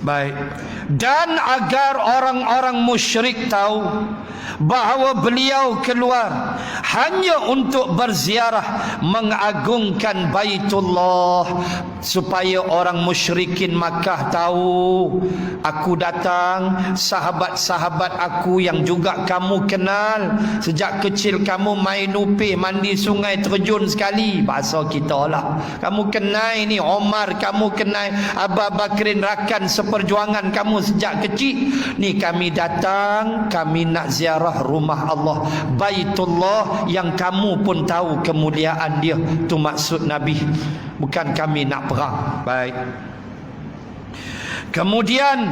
Baik. Dan agar orang-orang musyrik tahu bahawa beliau keluar hanya untuk berziarah mengagungkan Baitullah, supaya orang musyrikin Makkah tahu aku datang, sahabat-sahabat aku yang juga kamu kenal sejak kecil, kamu main upih mandi sungai terjun sekali, bahasa kita lah, kamu kenal ni Omar, kamu kenal Abu Bakrin, rakan seperjuangan kamu sejak kecil ni, kami datang, kami nak ziarah rumah Allah, Baitullah yang kamu pun tahu kemuliaan dia. Tu maksud Nabi, bukan kami nak perang. Baik. Kemudian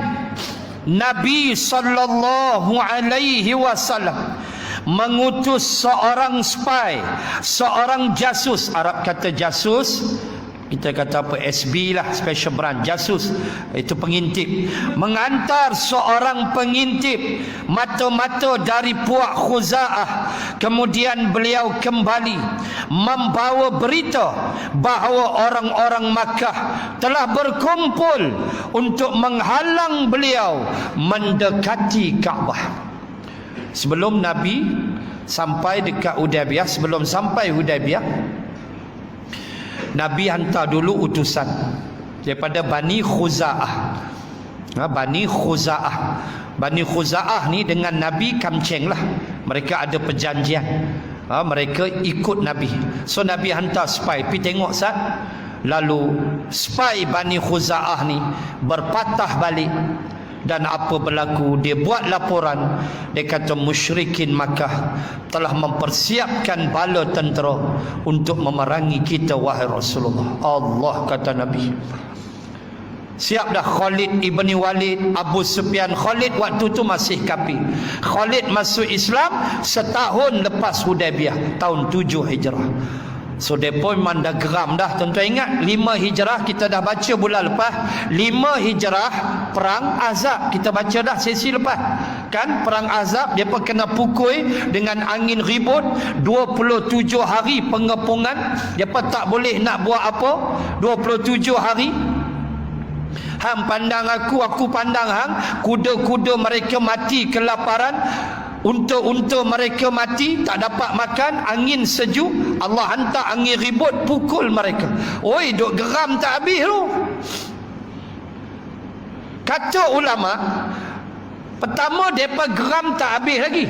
Nabi sallallahu alaihi wasallam mengutus seorang spy, seorang jasus. Arab kata jasus, kita kata apa, SB lah, special branch, jasus itu pengintip, mengantar seorang pengintip mata-mata dari puak Khuza'ah. Kemudian beliau kembali membawa berita bahawa orang-orang Makkah telah berkumpul untuk menghalang beliau mendekati Kaabah. Sebelum Nabi sampai dekat Hudaybiyah, sebelum sampai Hudaybiyah, Nabi hantar dulu utusan daripada Bani Khuza'ah. Bani Khuza'ah. Bani Khuza'ah ni dengan Nabi kamceng lah. Mereka ada perjanjian. Mereka ikut Nabi. So Nabi hantar spy, pergi tengok sat. Lalu spy Bani Khuza'ah ni berpatah balik. Dan apa berlaku? Dia buat laporan. Dia kata musyrikin Makkah telah mempersiapkan bala tentera untuk memerangi kita, wahai Rasulullah. Allah, kata Nabi. Siap dah Khalid ibn Walid, Abu Sufyan. Khalid waktu tu masih kafir. Khalid masuk Islam setahun lepas Hudaybiyah, tahun 7 Hijrah. So mereka memang dah geram dah. Tuan-tuan ingat 5 Hijrah kita dah baca bulan lepas. 5 Hijrah perang Ahzab kita baca dah sesi lepas. Kan perang Ahzab mereka kena pukul dengan angin ribut 27 hari pengepungan. Mereka tak boleh nak buat apa 27 hari. Hang pandang aku pandang hang. Kuda-kuda mereka mati kelaparan. Unta-unta mereka mati, tak dapat makan, angin sejuk, Allah hantar angin ribut pukul mereka. Oi, duk geram tak habis tu. Kata ulama, pertama depa geram tak habis lagi.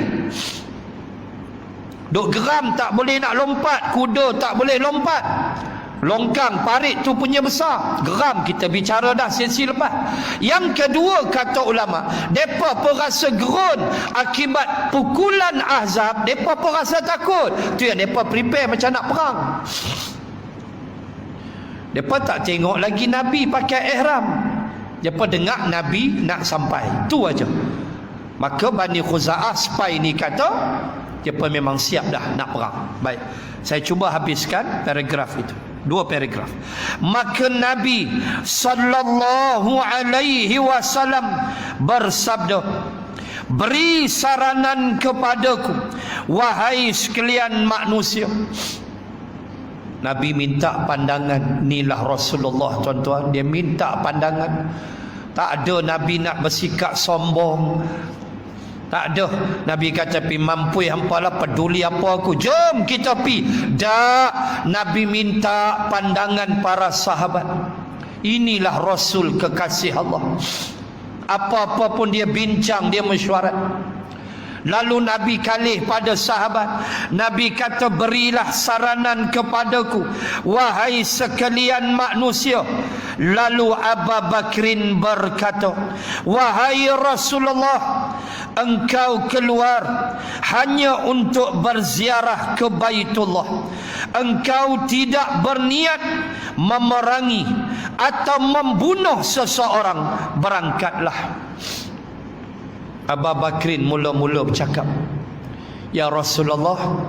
Duk geram tak boleh nak lompat, kuda tak boleh lompat. Longkang parit tu punya besar. Geram, kita bicara dah sesi lepas. Yang kedua, kata ulama, mereka pun rasa gerun akibat pukulan Ahzab. Mereka pun rasa takut. Tu yang mereka prepare macam nak perang. Mereka tak tengok lagi Nabi pakai ihram. Mereka dengar Nabi nak sampai. Tu aja. Maka Bani Khuza'ah spy ni kata mereka memang siap dah nak perang. Baik, saya cuba habiskan paragraf itu. 2 paragraf. Maka Nabi sallallahu alaihi wasallam bersabda, beri saranan kepadaku, wahai sekalian manusia. Nabi minta pandangan. Inilah Rasulullah, tuan-tuan. Dia minta pandangan. Tak ada Nabi nak bersikap sombong. Tak ada. Nabi kata, pi mampu hampalah, peduli apa aku, jom kita pi. Tak. Nabi minta pandangan para sahabat. Inilah Rasul kekasih Allah. Apa-apa pun dia bincang, dia mesyuarat. Lalu Nabi kalih pada sahabat. Nabi kata, berilah saranan kepadaku, wahai sekalian manusia. Lalu Abu Bakrin berkata, wahai Rasulullah, engkau keluar hanya untuk berziarah ke Baitullah. Engkau tidak berniat memerangi atau membunuh seseorang. Berangkatlah. Abu Bakrin mula-mula bercakap, ya Rasulullah,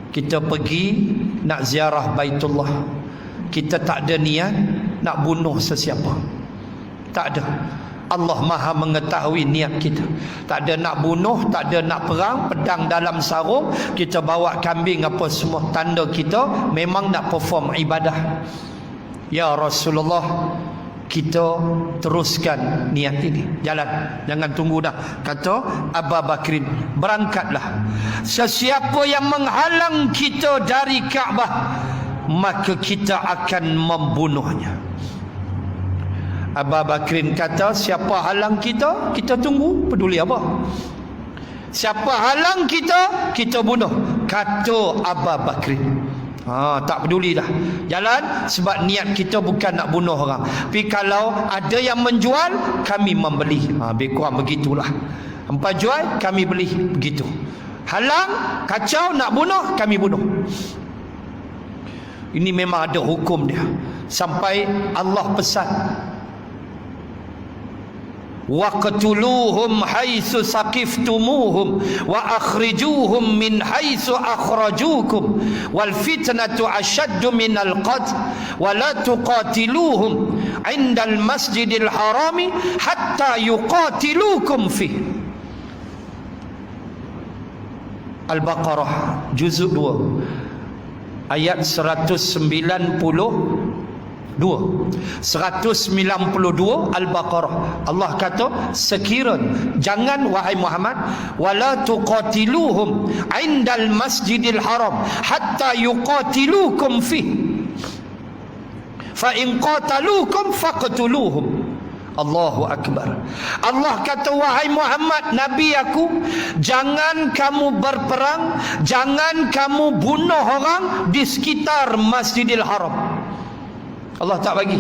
kita pergi nak ziarah Baitullah. Kita tak ada niat nak bunuh sesiapa. Tak ada. Allah Maha mengetahui niat kita. Tak ada nak bunuh, tak ada nak perang, pedang dalam sarung, kita bawa kambing apa semua. Tanda kita memang nak perform ibadah. Ya Rasulullah, kita teruskan niat ini. Jalan, jangan tunggu dah. Kata Abu Bakrin, berangkatlah. Sesiapa yang menghalang kita dari Kaabah, maka kita akan membunuhnya. Abu Bakrin kata, siapa halang kita, kita tunggu, peduli apa? Siapa halang kita, kita bunuh, kata Abu Bakrin. Tak peduli dah. Jalan, sebab niat kita bukan nak bunuh orang. Tapi kalau ada yang menjual, kami membeli. Lebih kurang begitulah. Hampa jual, kami beli. Begitu. Halang, kacau, nak bunuh, kami bunuh. Ini memang ada hukum dia. Sampai Allah pesan, waqtuluhum haitsu saqiftumuhum wa akhrijuhum min haitsu akhrajukum wal fitnatu ashaddu minal qatl wa la tuqatiluhum indal masjidil harami hatta yuqatilukum fi. Al-Baqarah juzuk 2 ayat 192. 192 Al-Baqarah. Allah kata, sekiranya, jangan wahai Muhammad, wala tuqatiluhum indal masjidil haram hatta yuqatilukum fi fa in qatalukum faqtuluhum. Allahu Akbar. Allah kata, wahai Muhammad, Nabi aku, jangan kamu berperang, jangan kamu bunuh orang di sekitar Masjidil Haram. Allah tak bagi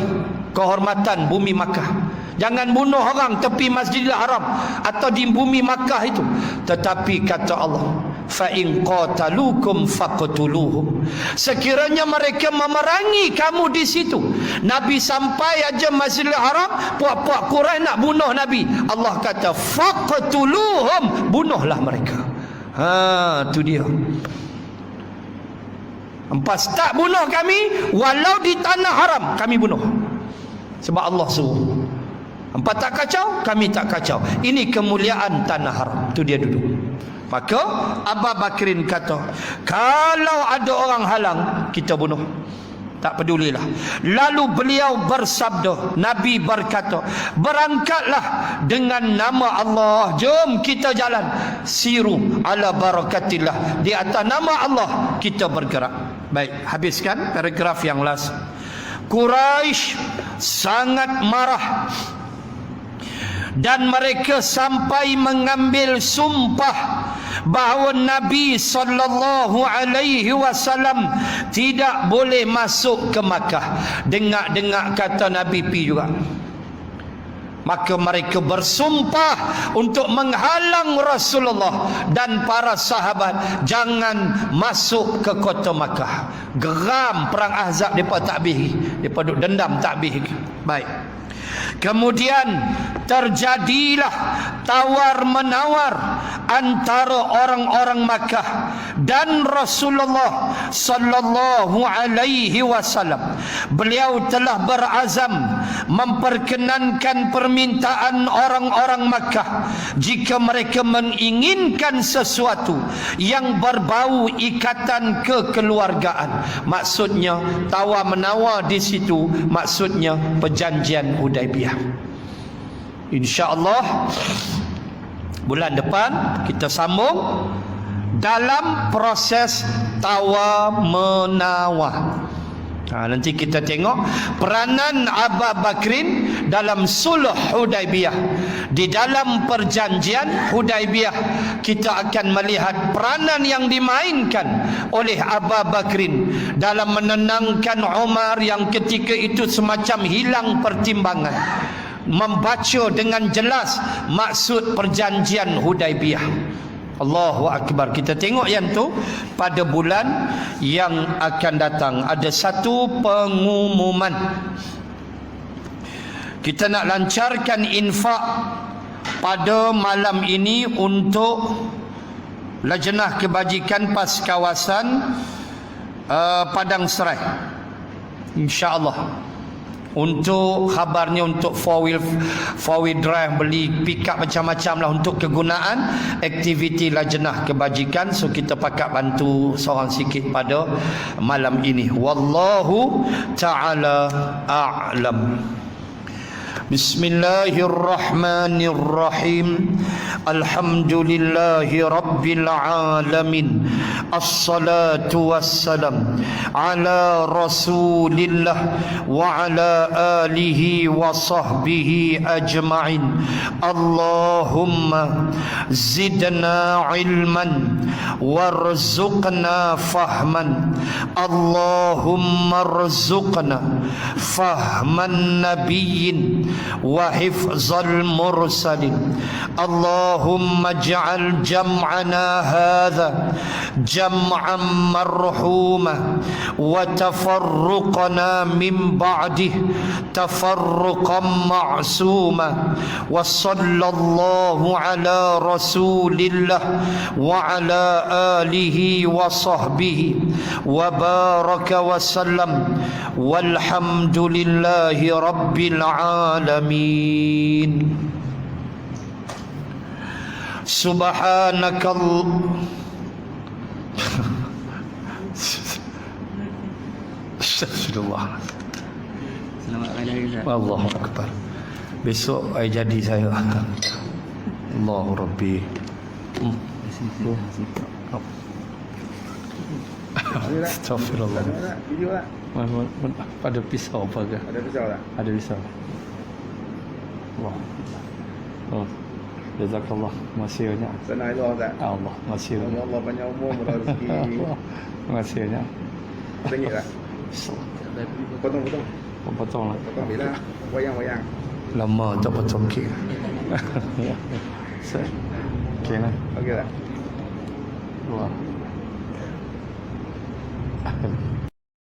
kehormatan bumi Makkah. Jangan bunuh orang tepi Masjidil Haram atau di bumi Makkah itu. Tetapi kata Allah, fa in qatalukum faqtuluhum. Sekiranya mereka memerangi kamu di situ, Nabi sampai aja Masjidil Haram, puak-puak Quraisy nak bunuh Nabi, Allah kata faqtuluhum, bunuhlah mereka. Tu dia. Empas tak bunuh kami, walau di tanah haram kami bunuh. Sebab Allah suruh. Empas tak kacau, kami tak kacau. Ini kemuliaan tanah haram. Itu dia duduk. Maka Abu Bakrin kata, kalau ada orang halang, kita bunuh. Tak pedulilah. Lalu beliau bersabda, Nabi berkata, berangkatlah dengan nama Allah, jom kita jalan. Siru ala barakatillah, di atas nama Allah kita bergerak. Baik, habiskan paragraf yang last. Quraisy sangat marah dan mereka sampai mengambil sumpah bahawa Nabi sallallahu alaihi wasallam tidak boleh masuk ke Makkah. Dengar-dengar kata Nabi pi juga. Maka mereka bersumpah untuk menghalang Rasulullah dan para sahabat jangan masuk ke kota Makkah. Geram perang Ahzab, depa takbir, depa duk dendam takbir. Baik. Kemudian terjadilah tawar-menawar antara orang-orang Makkah dan Rasulullah sallallahu alaihi wasallam. Beliau telah berazam memperkenankan permintaan orang-orang Makkah jika mereka menginginkan sesuatu yang berbau ikatan kekeluargaan. Maksudnya tawar-menawar di situ, maksudnya perjanjian Hudaibiyah. InsyaAllah bulan depan kita sambung dalam proses tawar-menawar. Nanti kita tengok peranan Abu Bakrin dalam sulh Hudaibiyah. Di dalam perjanjian Hudaibiyah kita akan melihat peranan yang dimainkan oleh Abu Bakrin dalam menenangkan Umar yang ketika itu semacam hilang pertimbangan, membaca dengan jelas maksud perjanjian Hudaibiyah. Allahu Akbar. Kita tengok yang tu pada bulan yang akan datang. Ada satu pengumuman. Kita nak lancarkan infak pada malam ini untuk Lajnah Kebajikan PAS kawasan Padang Serai. InsyaAllah. Untuk khabarnya untuk four wheel drive, beli pick up macam-macam lah untuk kegunaan aktiviti Lajnah Kebajikan. So kita pakat bantu seorang sikit pada malam ini. Wallahu ta'ala a'lam. Bismillahirrahmanirrahim. Alhamdulillahi rabbil alamin. Assalatu wassalam ala rasulillah wa ala alihi wa sahbihi ajma'in. Allahumma zidna ilman warzuqna fahman. Allahumma rzuqna fahman nabiyyin wa hifzal mursalin. Allahumma ij'al jam'ana hadha jam'an marhuma wa tafarruqana min ba'dih tafarruqan ma'suma. Wa sallallahu ala rasulillah wa ala alihi wa sahbihi wa baraka wa sallam. Walhamdulillahi rabbil alamin. Subhanakall Astagfirullah. Selamat Raya Ustaz. Allahu Akbar. Besok ai jadi saya. Allahu Rabbi. Astagfirullah. Video tak? Pada pisau apa ke? Ada pisau tak? Ada pisau. Allah. Oh. Jazakallah. Masih banyak. Senang itu tak? Allah, masih banyak. Allah banyak umur, murah rezeki. Masih banyak. Tengok tak? Potong. Potong lah. Potong bila? Wayang. Lama tak potong kek. Okey lah. Okey tak? Luar.